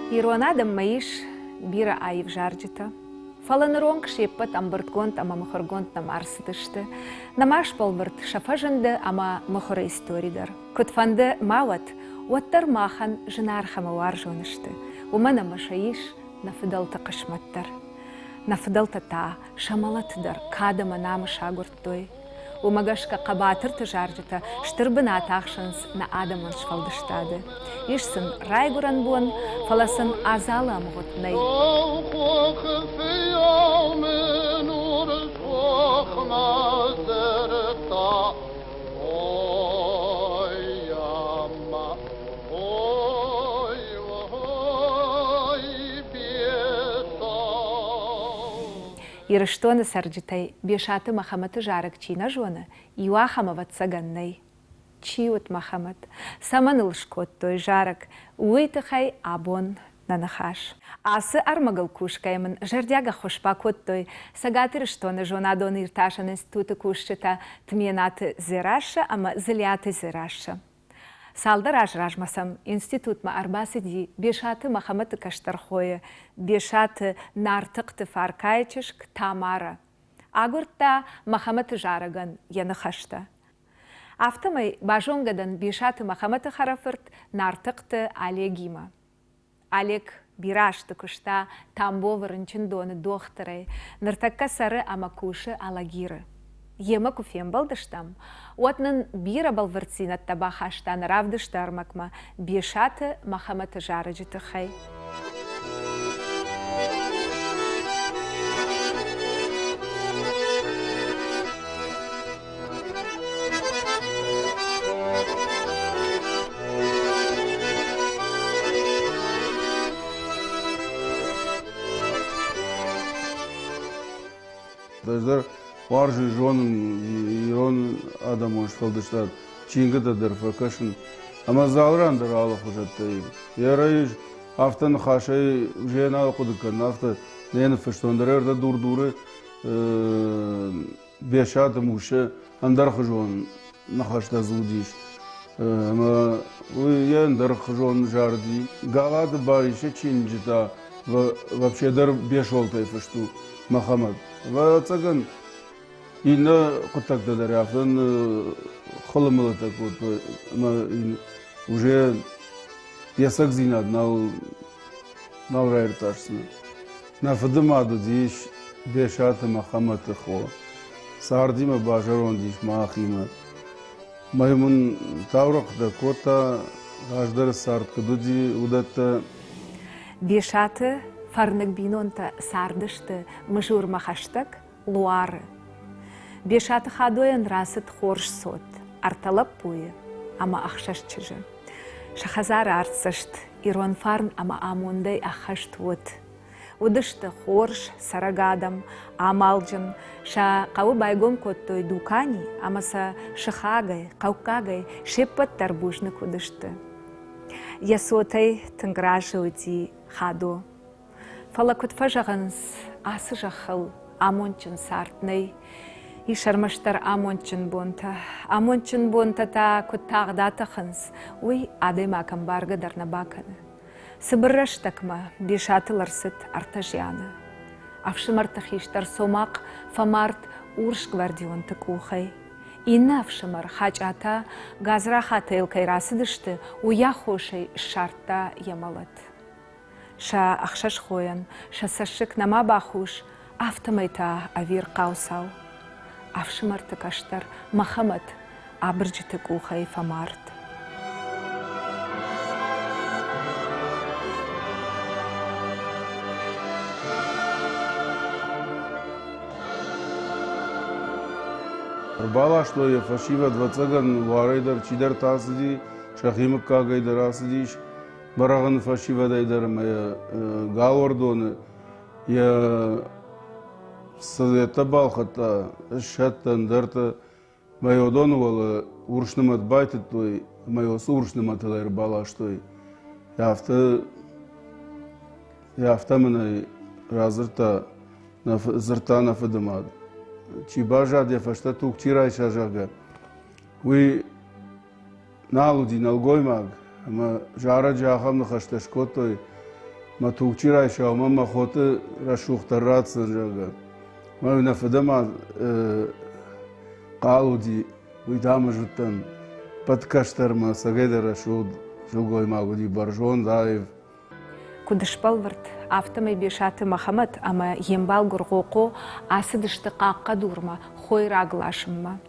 Иронадам маиш бира айв жарджита. Фаланронг шеппат амбыртгонт ама махаргонт на марсдышты. Намаш полбырт шафажынды ама махара историдар. Кутфанды мават уаттар махан жинархама варжонышты. Умана машаиш нафидалта кашматтар. Нафидалта та шамалатдар кадама нама шагурттой. Умагашка кабатыр жарджита штырбына тахшынс на адаман швалдыштады. Ишсын райгуран буан, фаласын азалы амғытнай. Ирыштоны сарджитай бешаты махаматы жарык чина жоны, юахамават саганнай. Чиут махамат, саманылшкот той жарык, уйтыхай абон нанахаш. Асы армагал кушкаймын, жардяга хошпа кот той, сагаты рыштоны жонадон ирташан институты кушчыта, тменаты зираша, ама зыляты зираша. Салдар ажражмасам институтма арбасыди бешаты махаматы каштархойы, бешаты нартықты фаркайчышк тамара. Агуртта махаматы жарыган янахашта. Автомай бажонгадан бешаты махаматы харафырт нартықты Олегима. Олег бирашты кышта тамбовырын чындоны дохтырай, нартакка сары амакушы алагиры. Ема куфем балдыштам. Отнын бира балвырцинат таба хаштан равдыштармакма бешаты махаматы жарыжыты хай. Даждар варжы жонын, ирон адамон шпалдыштар, чингыда дырфакашын. Ама залрандар алық ұжаттай. Ярайыш автаны хашай жен алық ұдыкан, авто нені фыштондар әрді дурдуры бешаты мушы, андарқы жон нахашта зудиш. Ама яндарқы жон жарды. Галады барише чинжита, вообще дар бешолтай фышту Махамад. Ва цаган ина кутакта даряфтан холомала так вот, уже ясак зинад нал райрташсна. На фадамаду диш бешата Махамад хо. Сардима бажарон диш махима. Маймун таврак да кота аждар сард кадуди удата Бешаты фарнык бинонта сардышты мыжур махаштак луары. Бешаты хадоян расыт хорш сот, арталап пуе, ама ахшаш чыжы. Шахазар арцышт, ирон фарн ама амундай ахашт вот. Удышты хорш, сарагадам, амалджын, ша қауы байгом коттой дукани, амаса шахагай, қаукагай, шеппат тарбужнык удышты. Ясотай тынгражы уди хадо. Фалакут фажағанс асы жақыл амончын сартнай. Ишармаштар амончын бонта та кут тағдатықынс. Уй адаймакам барғы дарна баканы. Сыбырраштакма бешатыларсыт артажяны. Авшымартахиштар сомақ фамарт урш гвардионты кухай. Инна авшымар хачата газра хател кайрасыдышты уя хошай шартта ямалат. Ша ахшаш хоян, ша сашык нама бахуш, автомайта авир қаусау. Авшымарты каштар Махамад абыржыты кухай фамарт. Бала что я фашива двадцаган варайдар чидар тасыди, шахимык кагайдар асыдиш, бараган фашива дайдар моя галордоны, я сазета балхата, шаттан дарта, моя донувала уршнымат байтет той, моя суршнымат алайр бала что я автоманы разырта, зырта на фадамад. Чибажа де фашта тук чирай шажага. Уи налуди налгоймаг, ама жара джахам на хашташкотой, ما توقچی رای شاوما ما خود را شوخترات سنجاگا ما نفدما قاودی ویدام جوتن پدکشتر ما سگیدر شود شوگوی ما گودی برجون دایف كدشبالورت автомай бешаты Махамад, ама ембал гургоқо асыдышты қаққа дурма, хой раглашымма.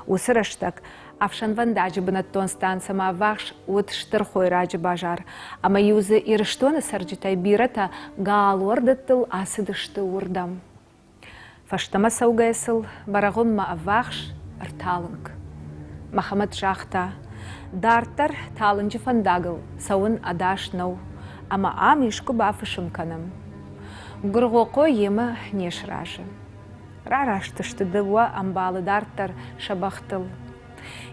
Усыраштак, авшанван дажы бынаттон станцама вахш утштыр хой раджы бажар, ама юзы ирыштоны сарджитай бирата гаалуардаттыл асыдышты урдам. Фаштама саугайсыл барағынма авахш ырталынг. Махамад жахта, дартар талынжы фандагыл, сауын адашнау, ама амишку бафышым канам. Гургоқо емі нешражы. Рараштышты дыва амбалы дартар шабахтыл.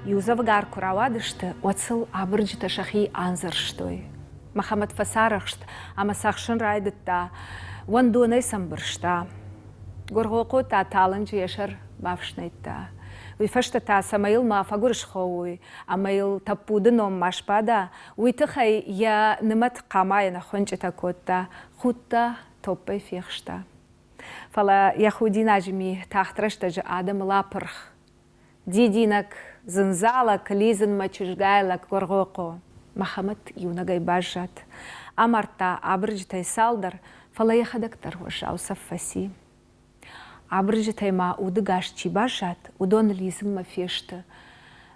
Юзавгар куравадышты оцыл абырджыта шахи анзырштой. Махамад фасарахшт, ама сақшын райдытта, вандонай самбыршта. Гургоқо та талынжы ешар бафшнайтта. Уйфашта та самаил мафагурш хоуи, амаил тапуды ном машпада, уйтыхай я нымат қамай на хончета котта, хутта топпай фехшта. Фала яхуди нажми тахтрашта же адам лапырх. Дидинак зынзалак лизын мачыжгайлак горгоқо. Махамад юнагай бажат. Амарта абыржытай салдар, фала яхадактар вожау сафаси. Абыржытай ма удыгаш чибажат, удон лизын мафешты.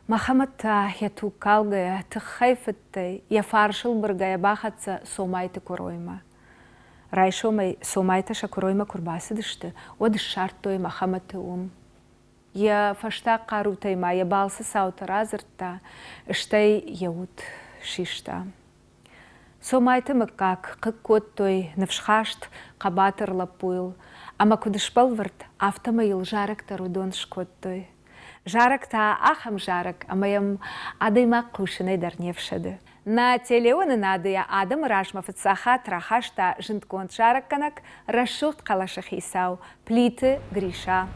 Махамад яту калгая, тыхайфыттай, яфаршыл быргая бахатса сомайты коройма. Райшомай сомайта шакуройма курбасыдышты, оды шартой Махаматы Я фашта карутай ма, я балсы саута разыртта, іштай яут шишта. Сомайты мыкак, қық коттой, навшхашт, қабатыр лапуйл, ама кудышпалвырт автомайыл жарыктар удон шкоттой. Жарыкта ахам жарык, амаям адайма кушынай дарневшады. На телеоны надыя адам рашмафыцаха трахашта жынткон жарыкканак расшухт калашахисау, плиты гриша.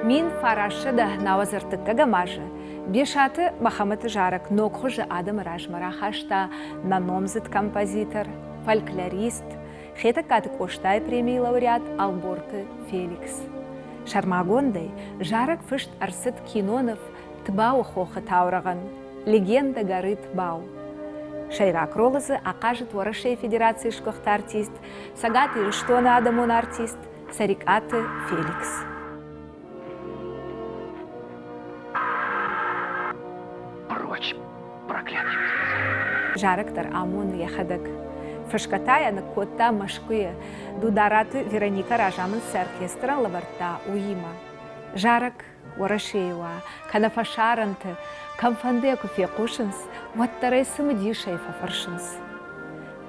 Мин фарашыда навазыртыкка гамажы. Бешаты Махамад жарак нокхужы адам ражмарахашта наномзыт композитор, фольклорист, хета каты коштай премии лауреат Алборты Феликс. Шармагондай жарак фышт арсыт кинонов тбау хохы таураган. легенда горит Бау. Шайрак ролызы ақажыт Варашей Федерации шкохта артист, сагаты Штона Адамон артист, Сарикаты Феликс. Прочь, проклятие. Жарактар Амон Яхадак. Фашкатая на кота машкуя, дудараты Вероника Ражамын с оркестра лаварта уима. Жарак Варашеева, канафашаранты, камфандеку фекушинс, ваттарайсымы дишайфа фаршинс.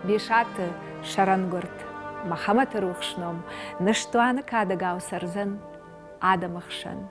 Бешаты Шарангурт, Махамат Рухшном, Наштуана Кадагау Сарзан, Адамахшан.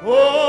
Oh